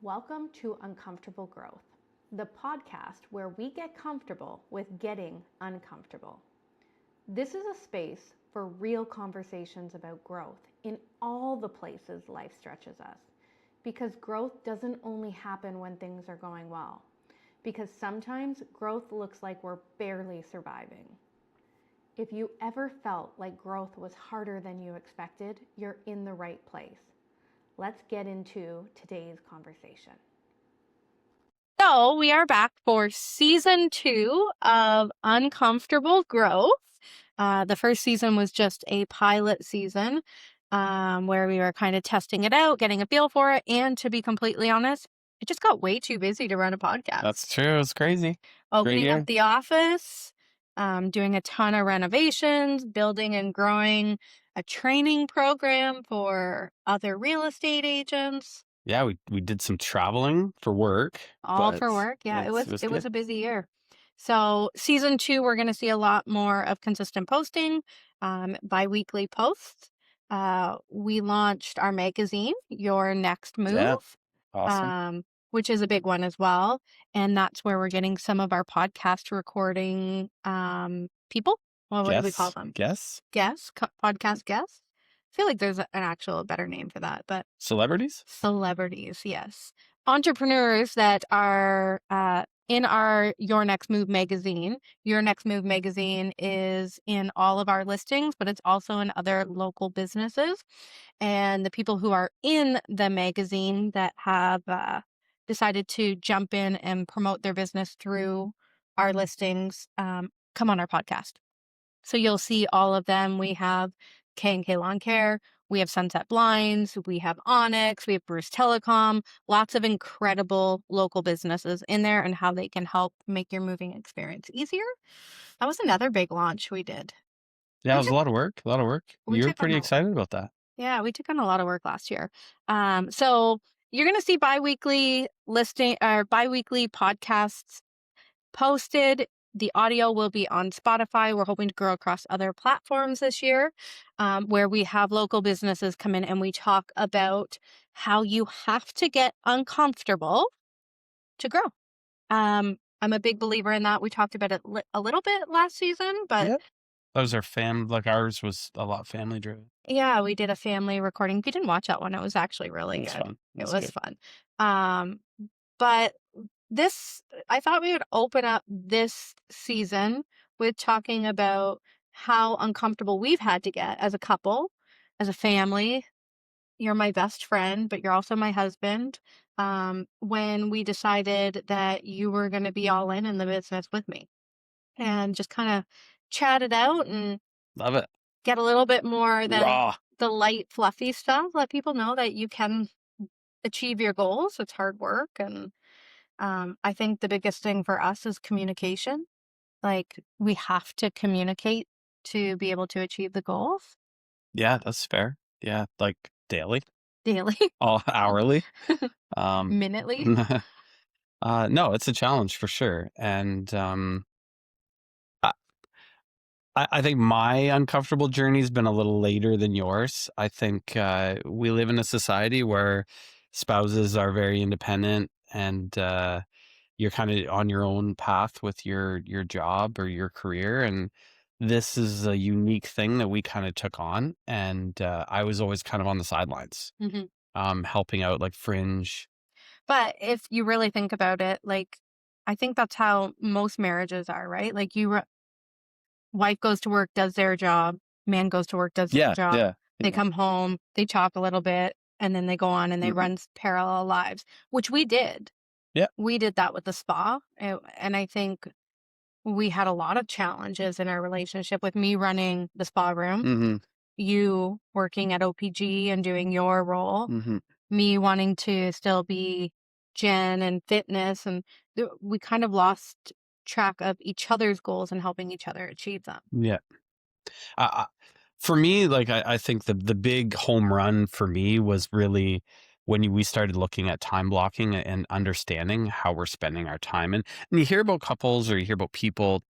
Welcome to Uncomfortable Growth, the podcast where we get comfortable with getting uncomfortable. This is a space for real conversations about growth in all the places life stretches us. Because growth doesn't only happen when things are going well. Because sometimes growth looks like we're barely surviving. If you ever felt like growth was harder than you expected, you're in the right place. Let's get into today's conversation. So we are back for season 2 of Uncomfortable Growth. The first season was just a pilot season where we were kind of testing it out, getting a feel for it. And to be completely honest, it just got way too busy to run a podcast. That's true. It's crazy. Opening up the office, doing a ton of renovations, building and growing a training program for other real estate agents. Yeah, we did some traveling for work. All for work. Yeah, it was good. a busy year. So season 2, we're going to see a lot more of consistent posting, bi-weekly posts. We launched our magazine, Your Next Move, Yeah, awesome. which is a big one as well. And that's where we're getting some of our podcast recording people. Well, what do we call them? Guests? Podcast guests. I feel like there's an actual better name for that, but Celebrities? Celebrities, yes. Entrepreneurs that are in our Your Next Move magazine. Your Next Move magazine is in all of our listings, but it's also in other local businesses. And the people who are in the magazine that have decided to jump in and promote their business through our listings come on our podcast. So you'll see all of them. We have K&K Lawn Care, we have Sunset Blinds, we have Onyx, we have Bruce Telecom, lots of incredible local businesses in there and how they can help make your moving experience easier. That was another big launch we did. Yeah, it was a lot of work. You were pretty excited about that. Yeah, we took on a lot of work last year. So you're going to see bi-weekly podcasts posted. The audio will be on Spotify. We're hoping to grow across other platforms this year, where we have local businesses come in and we talk about how you have to get uncomfortable to grow. I'm a big believer in that. We talked about it a little bit last season, but yeah. Those are ours was a lot family driven. Yeah, we did a family recording. If you didn't watch that one, it was actually really good. Fun. It was fun. But I thought we would open up this season with talking about how uncomfortable we've had to get as a couple, as a family. You're my best friend, but you're also my husband. When we decided that you were going to be all in the business with me, and just kind of chat it out and love it. Get a little bit more than raw, the light, fluffy stuff. Let people know that you can achieve your goals. It's hard work. And I think the biggest thing for us is communication. Like, we have to communicate to be able to achieve the goals. Yeah, that's fair. Yeah, like daily, all hourly, minutely. No, it's a challenge for sure. And I think my uncomfortable journey has been a little later than yours. I think we live in a society where spouses are very independent, and you're kind of on your own path with your job or your career. And this is a unique thing that we kind of took on. And I was always kind of on the sidelines, helping out like fringe. But if you really think about it, like, I think that's how most marriages are, right? Like, wife goes to work, does their job. Man goes to work, does their job. Yeah. They come home, they talk a little bit, and then they go on and they run parallel lives, which we did. Yeah. We did that with the spa. And I think we had a lot of challenges in our relationship with me running the spa room, you working at OPG and doing your role, me wanting to still be Jenn and fitness. And we kind of lost track of each other's goals and helping each other achieve them. Yeah. For me, like, I think the big home run for me was really when we started looking at time blocking and understanding how we're spending our time. And you hear about couples or you hear about people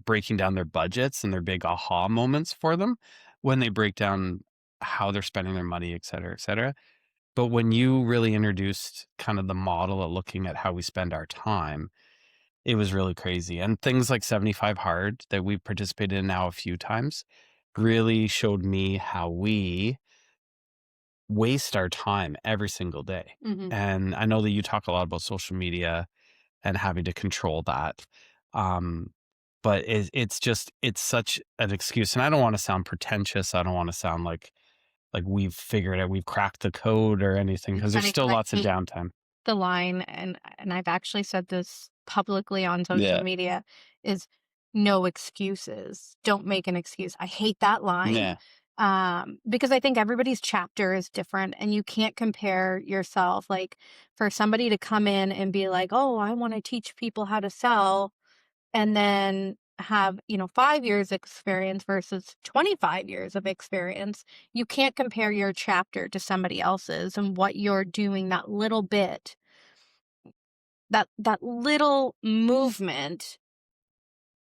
breaking down their budgets and their big aha moments for them when they break down how they're spending their money, et cetera, et cetera. But when you really introduced kind of the model of looking at how we spend our time, it was really crazy. And things like 75 Hard that we participated in now a few times really showed me how we waste our time every single day. Mhm. And I know that you talk a lot about social media and having to control that. Um, but it's such an excuse. And I don't want to sound pretentious. I don't want to sound like we've figured it, we've cracked the code or anything, It's because there's funny still because I lots of hate downtime. the line, and I've actually said this publicly on social Yeah. media, is no excuses. Don't make an excuse. I hate that line, Yeah. because I think everybody's chapter is different, and you can't compare yourself. Like, for somebody to come in and be like, "Oh, I want to teach people how to sell," and then have 5 years experience versus 25 years of experience, you can't compare your chapter to somebody else's, and what you're doing, that little bit, that little movement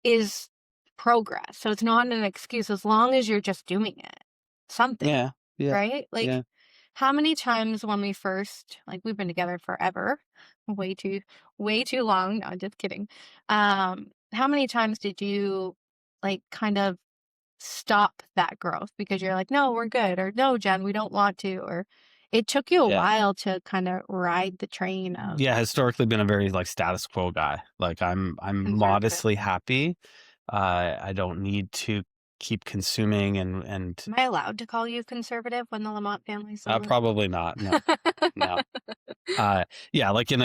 is progress. So it's not an excuse as long as you're just doing it. Something, Yeah. Yeah. right? Like, Yeah. how many times when we've been together forever, way too long. No, just kidding. How many times did you like kind of stop that growth because you're like, no, we're good, or no, Jen, we don't want to, or it took you a Yeah. while to kind of ride the train of Yeah. Historically been a very like status quo guy. Like I'm conservative. modestly happy. I don't need to keep consuming and Am I allowed to call you conservative when the Lamont family's still probably not. No, no. Yeah, like in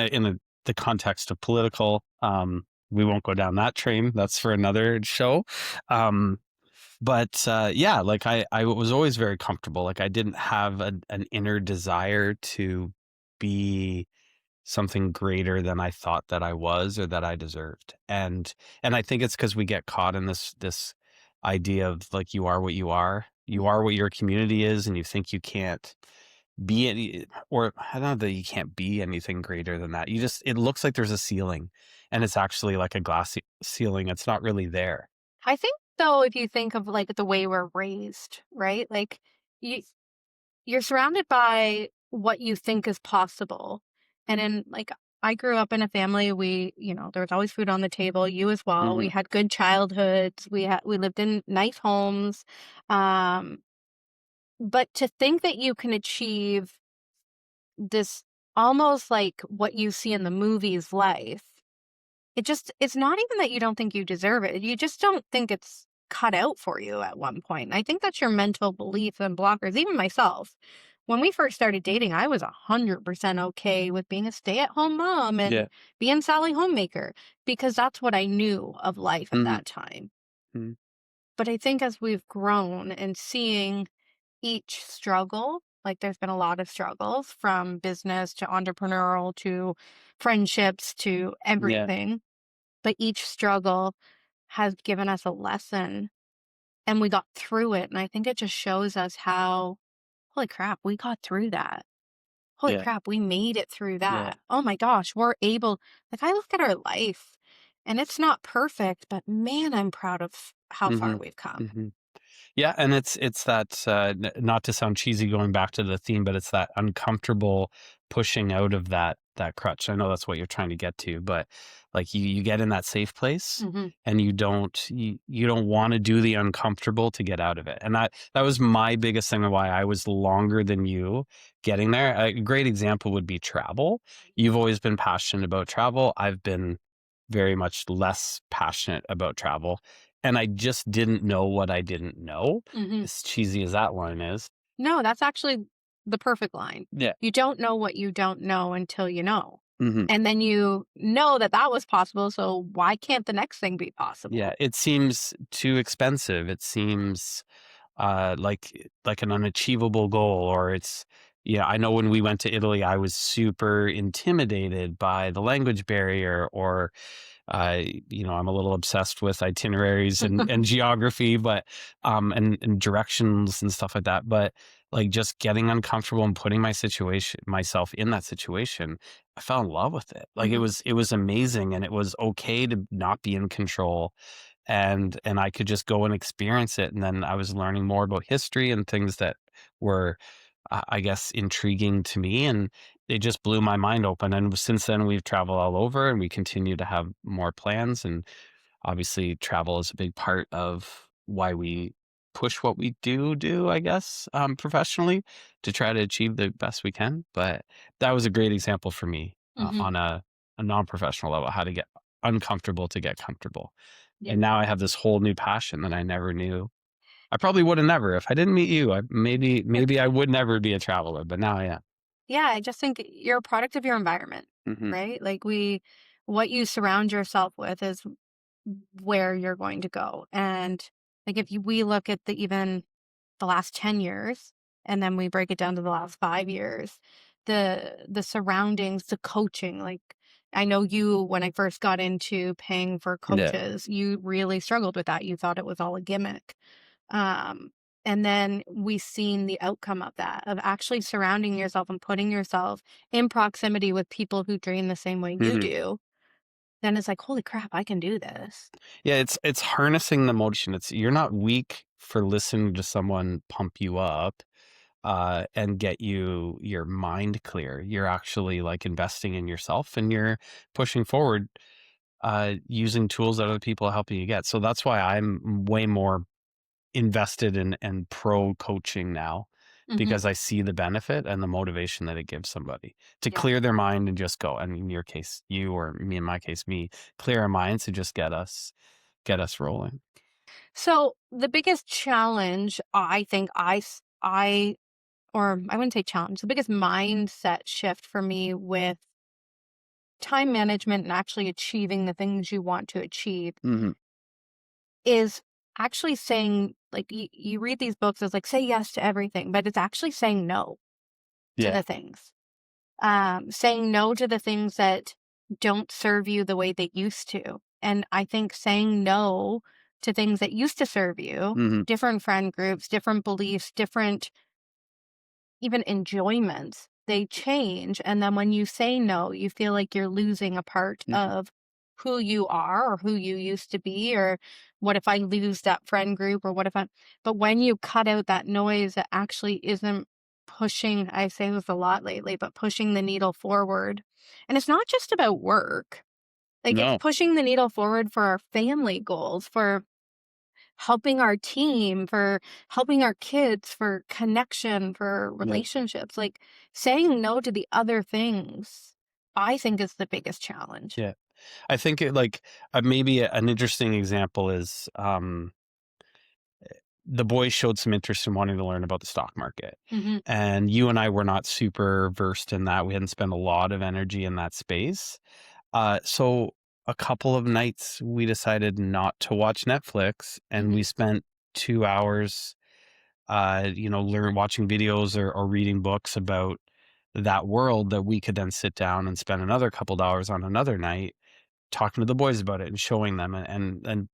the context of political, we won't go down that train. That's for another show. Um, but yeah, like I was always very comfortable. Like I didn't have an inner desire to be something greater than I thought that I was or that I deserved. And I think it's because we get caught in this idea of like you are what you are. You are what your community is, and you think you can't be any, or I don't know that you can't be anything greater than that. It looks like there's a ceiling, and it's actually like a glass ceiling. It's not really there. I think, though, if you think of like the way we're raised, right? Like, you you're surrounded by what you think is possible. And in like, I grew up in a family, there was always food on the table, you as well. We Hmm. had good childhoods. We lived in nice homes. Um, but to think that you can achieve this almost like what you see in the movies life, it's not even that you don't think you deserve it. You just don't think it's cut out for you at one point. And I think that's your mental beliefs and blockers. Even myself, when we first started dating, I was 100% okay with being a stay-at-home mom Yeah. and being Sally homemaker because that's what I knew of life at Hmm. that time. Hmm. But I think as we've grown and seeing each struggle, like there's been a lot of struggles from business to entrepreneurial to friendships to Yeah. everything, but each struggle has given us a lesson and we got through it. And I think it just shows us how, holy crap, we got through that. Holy Yeah. crap, we made it through Yeah. that. Oh my gosh, we're able, like, I look at our life and it's not perfect, but man, I'm proud of how Hmm. far we've come. Hmm. Yeah, and it's that not to sound cheesy, going back to the theme, but it's that uncomfortable pushing out of that crutch. I know that's what you're trying to get to, but like you get in that safe place, Hmm. and you don't want to do the uncomfortable to get out of it. And that was my biggest thing of why I was longer than you getting there. A great example would be travel. You've always been passionate about travel. I've been very much less passionate about travel. And I just didn't know what I didn't know, Hmm. as cheesy as that line is. No, that's actually the perfect line. Yeah. You don't know what you don't know until you know. Mhm. And then you know that that was possible. So why can't the next thing be Yeah, possible? it seems too expensive. It seems, like an unachievable goal, or it's yeah, I know when we went to Italy, I was super intimidated by the language barrier, or I'm a little obsessed with itineraries and geography, but and directions and stuff like that. But like just getting uncomfortable and putting myself in that situation, I fell in love with it. Like Hmm. it was amazing, and it was okay to not be in control, and I could just go and experience it. And then I was learning more about history and things that were I guess, intriguing to me, and it just blew my mind open. And since then, we've traveled all over, and we continue to have more plans. And obviously, travel is a big part of why we push what we do, I guess, professionally, to try to achieve the best we can. But that was a great example for me Hmm. on a non-professional level, how to get uncomfortable to get comfortable. Yeah. And now I have this whole new passion that I never knew. I probably would have never, if I didn't meet you. Maybe I would never be a traveler, but now I am. Yeah, I just think you're a product of your environment, Hmm. right? Like what you surround yourself with is where you're going to go. And like we look at even the last 10 years and then we break it down to the last 5 years, the surroundings, the coaching, like I know you, when I first got into paying for Yeah. coaches, you really struggled with that. You thought it was all a gimmick. Um, and then we seen the outcome of that, of actually surrounding yourself and putting yourself in proximity with people who dream the same way you Hmm. do. Then it's like, holy crap, I can do this. Yeah, it's harnessing the motivation. It's you're not weak for listening to someone pump you up and get your mind clear. You're actually like investing in yourself, and you're pushing forward using tools that other people are helping you get. So that's why I'm way more invested in and pro coaching now, Hmm. because I see the benefit and the motivation that it gives somebody to Yeah. clear their mind and just go. And in your case, you, or me, in my case, me, clear our minds to just get us rolling. So the biggest challenge I think or I wouldn't say challenge, the biggest mindset shift for me with time management and actually achieving the things you want to achieve Hmm. is actually saying, like, you read these books as like, say yes to everything, but it's actually saying no to Yeah. the things. Saying no to the things that don't serve you the way they used to. And I think saying no to things that used to serve you, Hmm. different friend groups, different beliefs, different even enjoyments, they change. And then when you say no, you feel like you're losing a part Hmm. of who you are or who you used to be, or what if I lose that friend group, or what if I, but when you cut out that noise that actually isn't pushing, I say this a lot lately, but pushing the needle forward. And it's not just about work. Like it's No. pushing the needle forward for our family goals, for helping our team, for helping our kids, for connection, for Yeah. relationships. Like saying no to the other things, I think is the biggest challenge. Yeah. I think maybe an interesting example is the boys showed some interest in wanting to learn about the stock market. Hmm. And you and I were not super versed in that. We hadn't spent a lot of energy in that space. So a couple of nights we decided not to watch Netflix, and Hmm. we spent 2 hours, watching videos or reading books about that world, that we could then sit down and spend another couple of hours on another night talking to the boys about it and showing them, and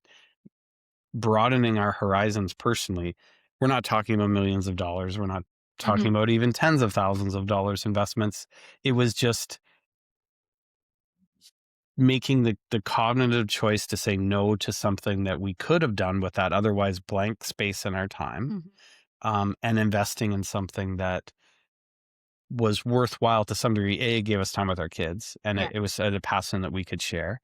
broadening our horizons personally. We're not talking about millions of dollars. We're not talking Hmm. about even tens of thousands of dollars investments. It was just making the cognitive choice to say no to something that we could have done with that otherwise blank space in our time, Hmm. and investing in something that was worthwhile to some degree. It gave us time with our kids, and Yeah. it was a passion that we could share.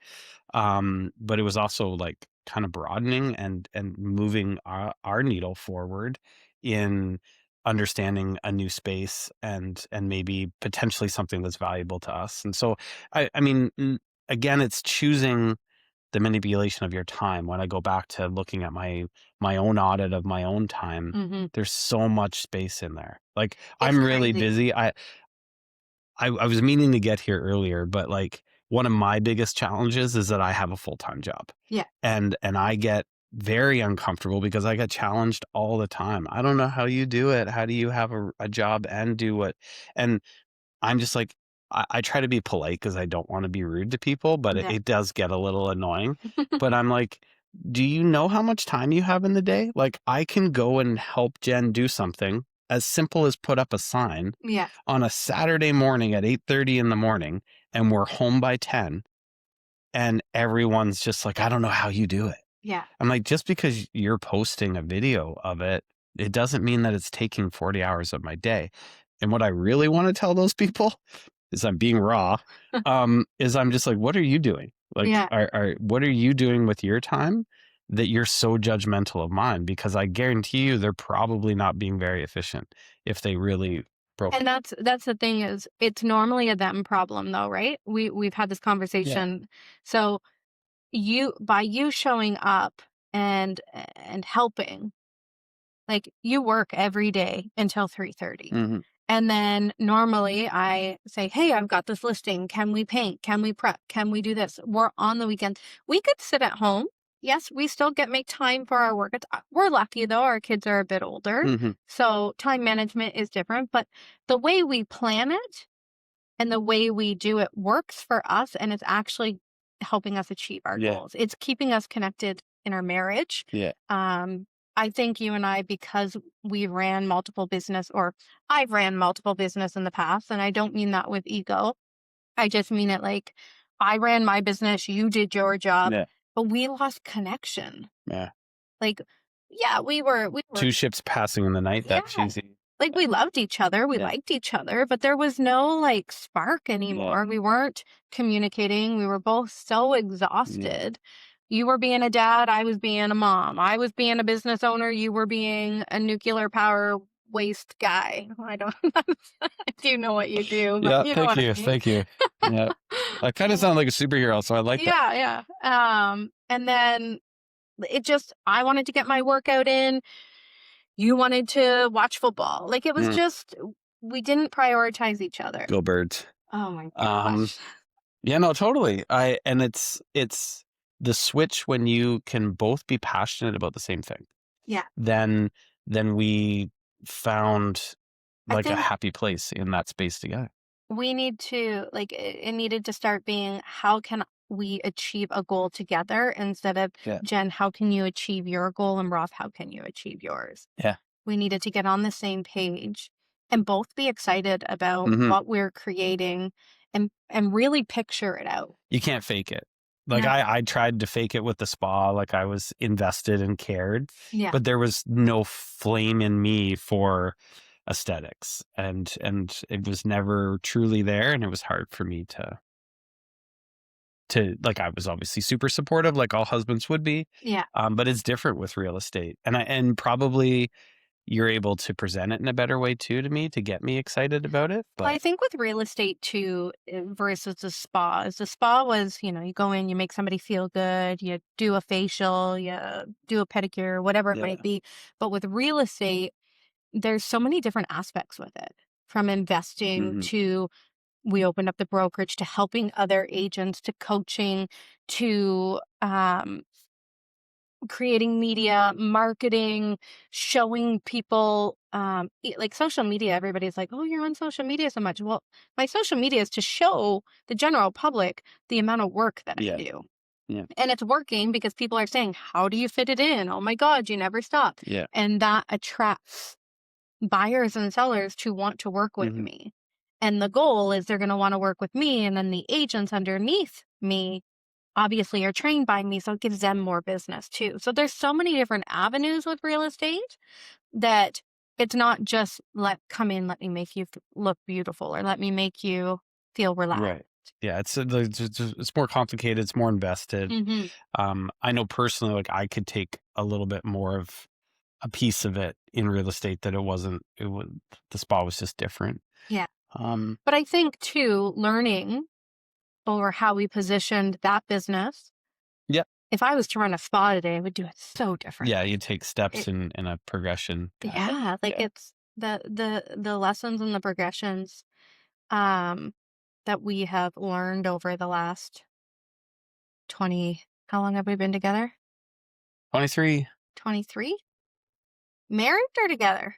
But it was also like kind of broadening and moving our needle forward in understanding a new space, and maybe potentially something that's valuable to us. And so I mean, again, it's choosing the manipulation of your time. When I go back to looking at my own audit of my own time, Hmm. there's so much space in there. Like, It's I'm really crazy. busy. I was meaning to get here earlier, but like, one of my biggest challenges is that I have a full-time job, Yeah. and I get very uncomfortable because I get challenged all the time. I don't know how you do it. How do you have a job and do what? And I'm just like, I try to be polite because I don't want to be rude to people, but Yeah. it does get a little annoying. But I'm like, do you know how much time you have in the day? Like, I can go and help Jen do something as simple as put up a sign Yeah. on a Saturday morning at 8:30 in the morning, and we're home by 10, and everyone's just like, I don't know how you do it. Yeah. I'm like, just because you're posting a video of it, it doesn't mean that it's taking 40 hours of my day. And what I really want to tell those people is, I'm being raw, is I'm just like, what are you doing? Like, Yeah. what are you doing with your time that you're so judgmental of mine? Because I guarantee you they're probably not being very efficient if they really broke. And that's the thing, is it's normally a them problem though, right? We've had this conversation. So by you showing up and helping, like, you work every day until 3:30. Mhm. And then normally I say, hey, I've got this listing. Can we paint? Can we prep? Can we do this? We're on the weekend. We could sit at home. Yes, we still make time for our work. We're lucky though, our kids are a bit older. Mhm. So time management is different. But the way we plan it and the way we do it works for us, and it's actually helping us achieve our goals. It's keeping us connected in our marriage. Yeah. I think you and I, because we ran multiple business, or I've ran multiple business in the past, and I don't mean that with ego. I just mean it like, I ran my business, you did your job, but we lost connection. Yeah. Like, yeah, we were Two ships passing in the night, that cheesy. Like, we loved each other, we liked each other, but there was no like spark anymore. We weren't communicating. We were both so exhausted. You were being a dad, I was being a mom. I was being a business owner, you were being a nuclear power waste guy. I don't I do know what you do. But you know what I mean. Thank you. Yeah. I kind of sound like a superhero, so I like that. Yeah. And then I wanted to get my workout in. You wanted to watch football. Like, it was just, we didn't prioritize each other. Go Birds. Oh my gosh. Yeah, no, totally. And it's the switch when you can both be passionate about the same thing. Yeah. Then we found like a happy place in that space together. We need to, like, it needed to start being, how can we achieve a goal together, instead of, Jen, how can you achieve your goal, and Roth, how can you achieve yours? Yeah. We needed to get on the same page and both be excited about what we're creating, and really picture it out. You can't fake it. Like, I tried to fake it with the spa. Like, I was invested and cared, but there was no flame in me for aesthetics, and it was never truly there. And it was hard for me to like, I was obviously super supportive, like all husbands would be. Yeah. But it's different with real estate, and probably you're able to present it in a better way too, to me, to get me excited about it. But I think with real estate too, versus the spa, is the spa was, you go in, you make somebody feel good, you do a facial, you do a pedicure, whatever it might be. But with real estate, there's so many different aspects with it, from investing to, we opened up the brokerage, to helping other agents, to coaching, to creating media, marketing, showing people, like social media. Everybody's like, oh, you're on social media so much. Well, my social media is to show the general public the amount of work that I do. Yeah. And it's working, because people are saying, how do you fit it in? Oh my God, you never stop. Yeah. And that attracts buyers and sellers to want to work with me. And the goal is, they're going to want to work with me, and then the agents underneath me obviously are trained by me, so it gives them more business too. So there's so many different avenues with real estate, that it's not just come in, let me make you look beautiful, or let me make you feel relaxed. Right. Yeah, it's more complicated. It's more invested. I know personally, like, I could take a little bit more of a piece of it in real estate, that the spa was just different. Yeah. But I think too, learning over how we positioned that business. Yeah. If I was to run a spa today, I would do it so different. Yeah, you take steps in a progression. It's the lessons and the progressions that we have learned over the last 20. How long have we been together? 23. 23? Married or together?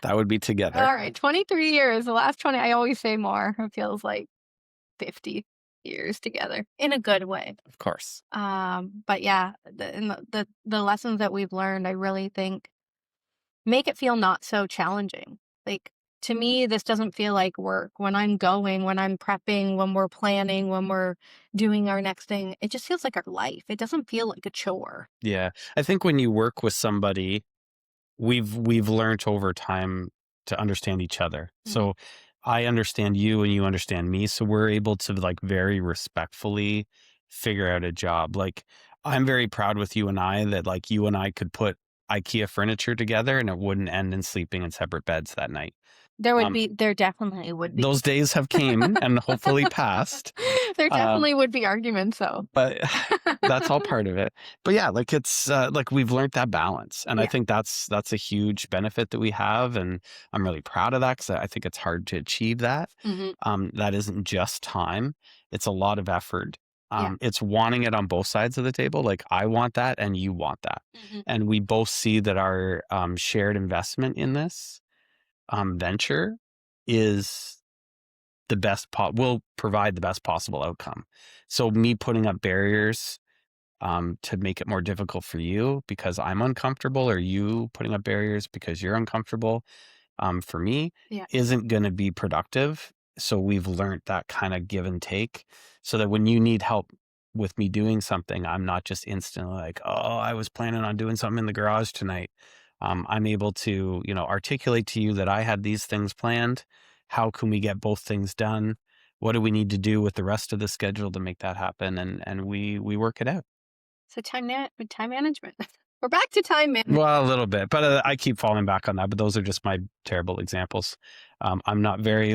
That would be together. All right, 23 years. The last 20, I always say more. It feels like 50 years together, in a good way. Of course. But yeah, the lessons that we've learned, I really think, make it feel not so challenging. Like, to me, this doesn't feel like work. When I'm prepping, when we're planning, when we're doing our next thing, it just feels like our life. It doesn't feel like a chore. Yeah. I think when you work with somebody, we've learned over time to understand each other. Mhm. So I understand you and you understand me. So we're able to like very respectfully figure out a job. Like I'm very proud with you and I that like you and I could put IKEA furniture together and it wouldn't end in sleeping in separate beds that night. There definitely would be. Those days have came and hopefully passed. There definitely would be arguments, though. But that's all part of it. But yeah, like it's like we've learned that balance, and I Yeah. think that's a huge benefit that we have, and I'm really proud of that because I think it's hard to achieve that. Mhm. That isn't just time; it's a lot of effort. Yeah. It's wanting it on both sides of the table. Like I want that, and you want that, Mhm. and we both see that our shared investment in this venture is the best will provide the best possible outcome. So me putting up barriers to make it more difficult for you because I'm uncomfortable, or you putting up barriers because you're uncomfortable, for me, Yeah. isn't going to be productive. So we've learned that kind of give and take, so that when you need help with me doing something, I'm not just instantly like, oh, I was planning on doing something in the garage tonight. I'm able to, articulate to you that I had these things planned. How can we get both things done? What do we need to do with the rest of the schedule to make that happen? And we work it out. So time management. We're back to time management. Well, a little bit, but I keep falling back on that. But those are just my terrible examples. I'm not very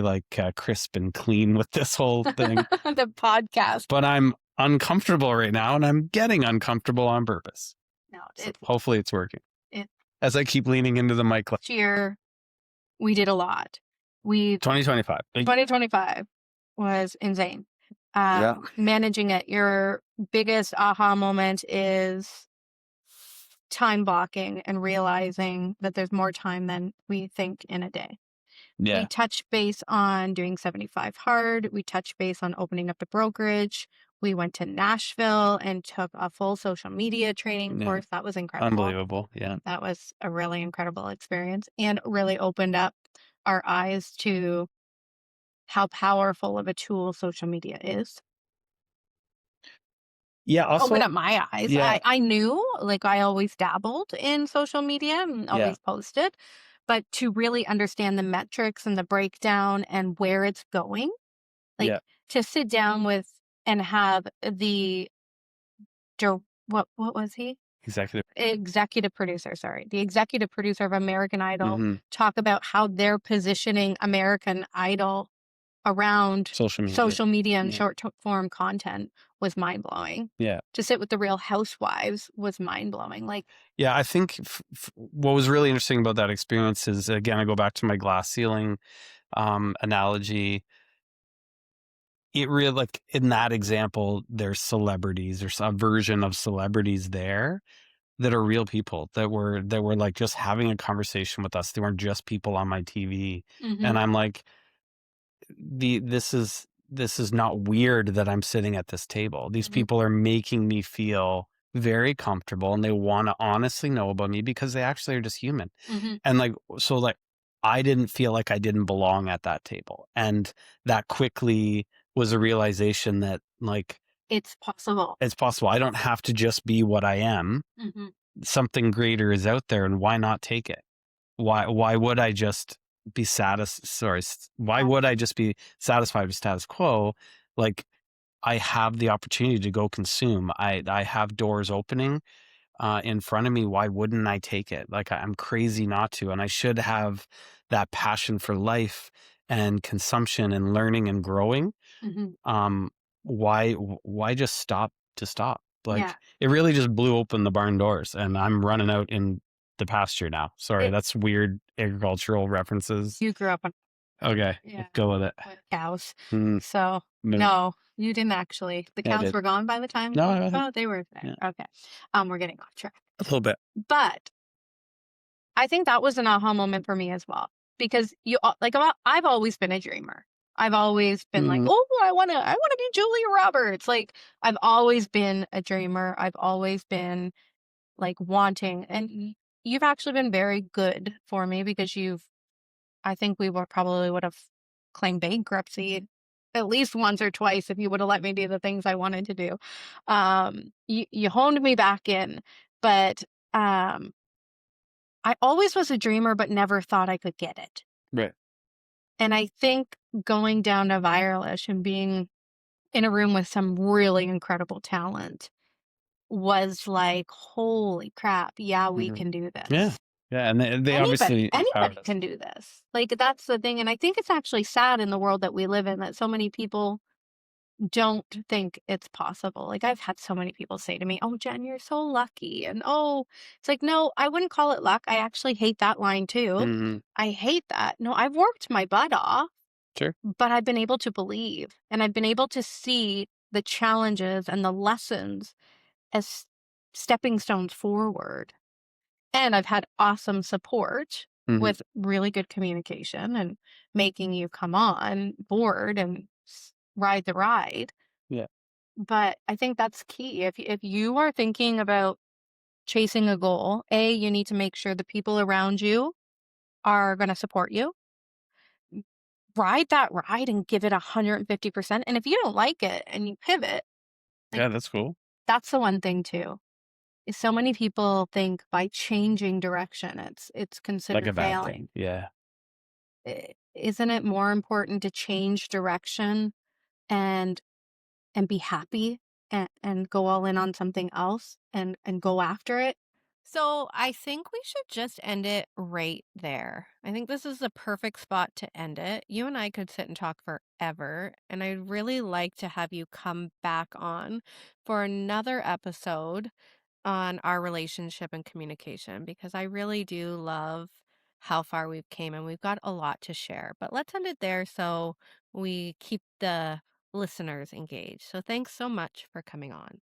crisp and clean with this whole thing. The podcast. But I'm uncomfortable right now, and I'm getting uncomfortable on purpose. No, So hopefully it's working. It, As I keep leaning into the mic. Last year, we did a lot. 2025. 2025 was insane. Yeah. Managing it. Your biggest aha moment is time blocking and realizing that there's more time than we think in a day. Yeah. We touched base on doing 75 hard. We touched base on opening up the brokerage. We went to Nashville and took a full social media training course. That was incredible. Unbelievable. Yeah. That was a really incredible experience and really opened up our eyes to how powerful of a tool social media is. Yeah. Also, opened up my eyes. Yeah. I knew, I always dabbled in social media and always posted, but to really understand the metrics and the breakdown and where it's going, to sit down with and have the what was he? Executive producer, sorry. The executive producer of American Idol talk about how they're positioning American Idol around social media and short form content was mind blowing. Yeah. To sit with the Real Housewives was mind blowing. Yeah, I think what was really interesting about that experience is, again, I go back to my glass ceiling analogy. It really, in that example, there's celebrities or some version of celebrities there that are real people that were just having a conversation with us. They weren't just people on my TV. And I'm like, this is not weird that I'm sitting at this table. These people are making me feel very comfortable, and they want to honestly know about me because they actually are just human. And I didn't feel like I didn't belong at that table. And that quickly was a realization that it's possible. It's possible. I don't have to just be what I am. Something greater is out there, and why not take it? Why would I just be why would I just be satisfied with status quo? I have the opportunity to go consume. I have doors opening in front of me. Why wouldn't I take it? I'm crazy not to. And I should have that passion for life and consumption and learning and growing. Why just stop to stop? It really just blew open the barn doors, and I'm running out in the pasture now. Sorry, that's weird agricultural references. You grew up on Okay, go with it. Cows. So no, you didn't actually. The cows were gone by the time. No, they were there. Yeah. Okay, we're getting off track a little bit, but I think that was an aha moment for me as well, because I've always been a dreamer. I've always been I want to be Julia Roberts. I've always been a dreamer. I've always been wanting, and you've actually been very good for me because I think we would have claimed bankruptcy at least once or twice if you would have let me do the things I wanted to do. You honed me back in, but I always was a dreamer, but never thought I could get it. Right. And I think going down to Viralish and being in a room with some really incredible talent was like, holy crap, yeah, we Mhm. can do Yeah. this. Yeah, and they obviously Anybody empowered us. can do this. Like, that's the thing. And I think it's actually sad in the world that we live in that so many people don't think it's possible. Like, I've had so many people say to me, "Oh, Jen, you're so lucky." And oh, it's like, no, I wouldn't call it luck. I actually hate that line too. Mhm. I hate that. No, I've worked my butt off, Sure. but I've been able to believe and I've been able to see the challenges and the lessons as stepping stones forward. And I've had awesome support Mhm. with really good communication and making you come on board and ride the ride. Yeah. But I think that's key. If you are thinking about chasing a goal, A, you need to make sure the people around you are going to support you. Ride that ride and give it 150%. And if you don't like it and you pivot, like, Yeah, that's cool. that's the one thing too. Is so many people think by changing direction, it's Like a considered bad failing. thing. Yeah. Isn't it more important to change direction and be happy and go all in on something else and go after it? So I think we should just end it right there. I think this is the perfect spot to end it. You and I could sit and talk forever, and I'd really like to have you come back on for another episode on our relationship and communication because I really do love how far we've came and we've got a lot to share. But let's end it there so we keep the listeners engaged. So thanks so much for coming on.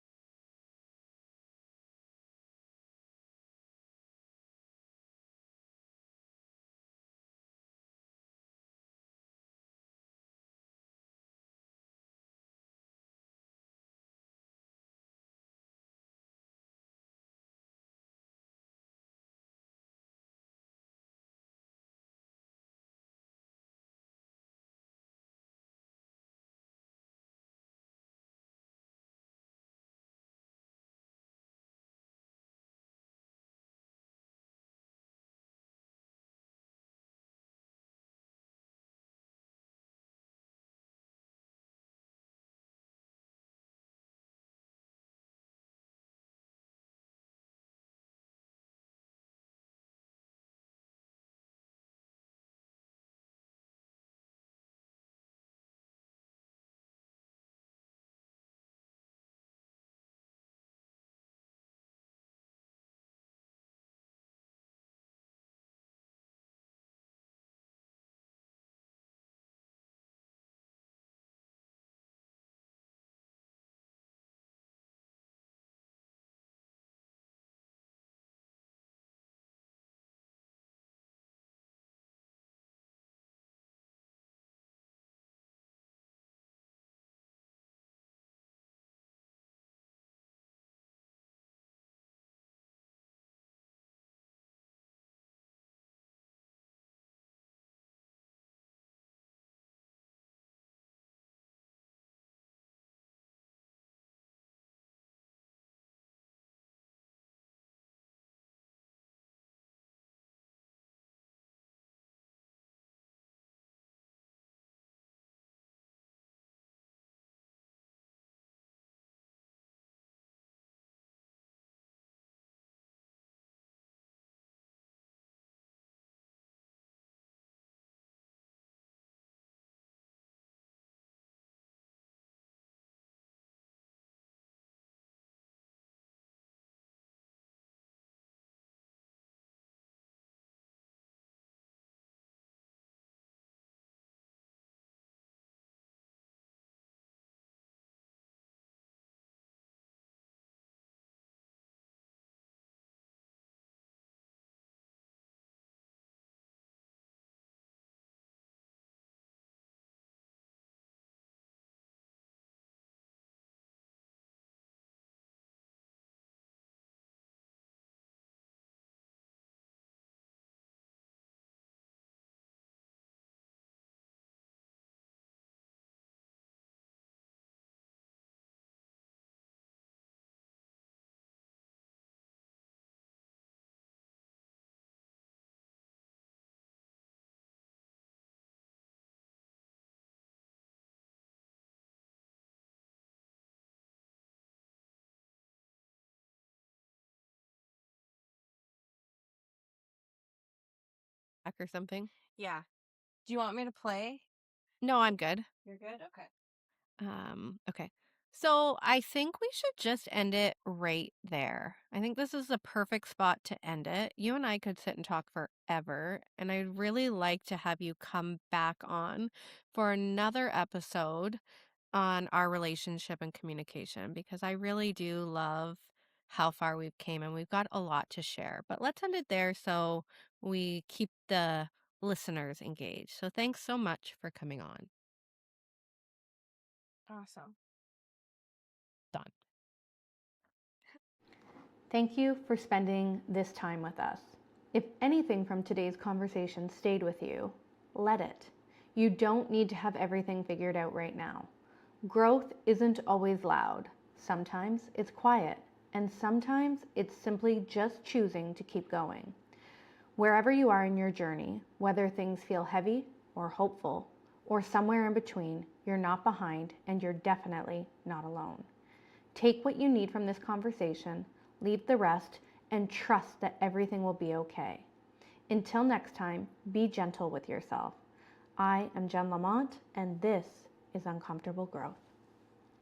back or something? Yeah. Do you want me to play? No, I'm good. You're good? Okay. Okay. So I think we should just end it right there. I think this is the perfect spot to end it. You and I could sit and talk forever, and I'd really like to have you come back on for another episode on our relationship and communication because I really do love how far we've came and we've got a lot to share. But let's end it there so we keep the listeners engaged. So thanks so much for coming on. Awesome. Done. Thank you for spending this time with us. If anything from today's conversation stayed with you, let it. You don't need to have everything figured out right now. Growth isn't always loud. Sometimes it's quiet, and sometimes it's simply just choosing to keep going. Wherever you are in your journey, whether things feel heavy or hopeful, or somewhere in between, you're not behind and you're definitely not alone. Take what you need from this conversation, leave the rest, and trust that everything will be okay. Until next time, be gentle with yourself. I am Jenn Lamont, and this is Uncomfortable Growth.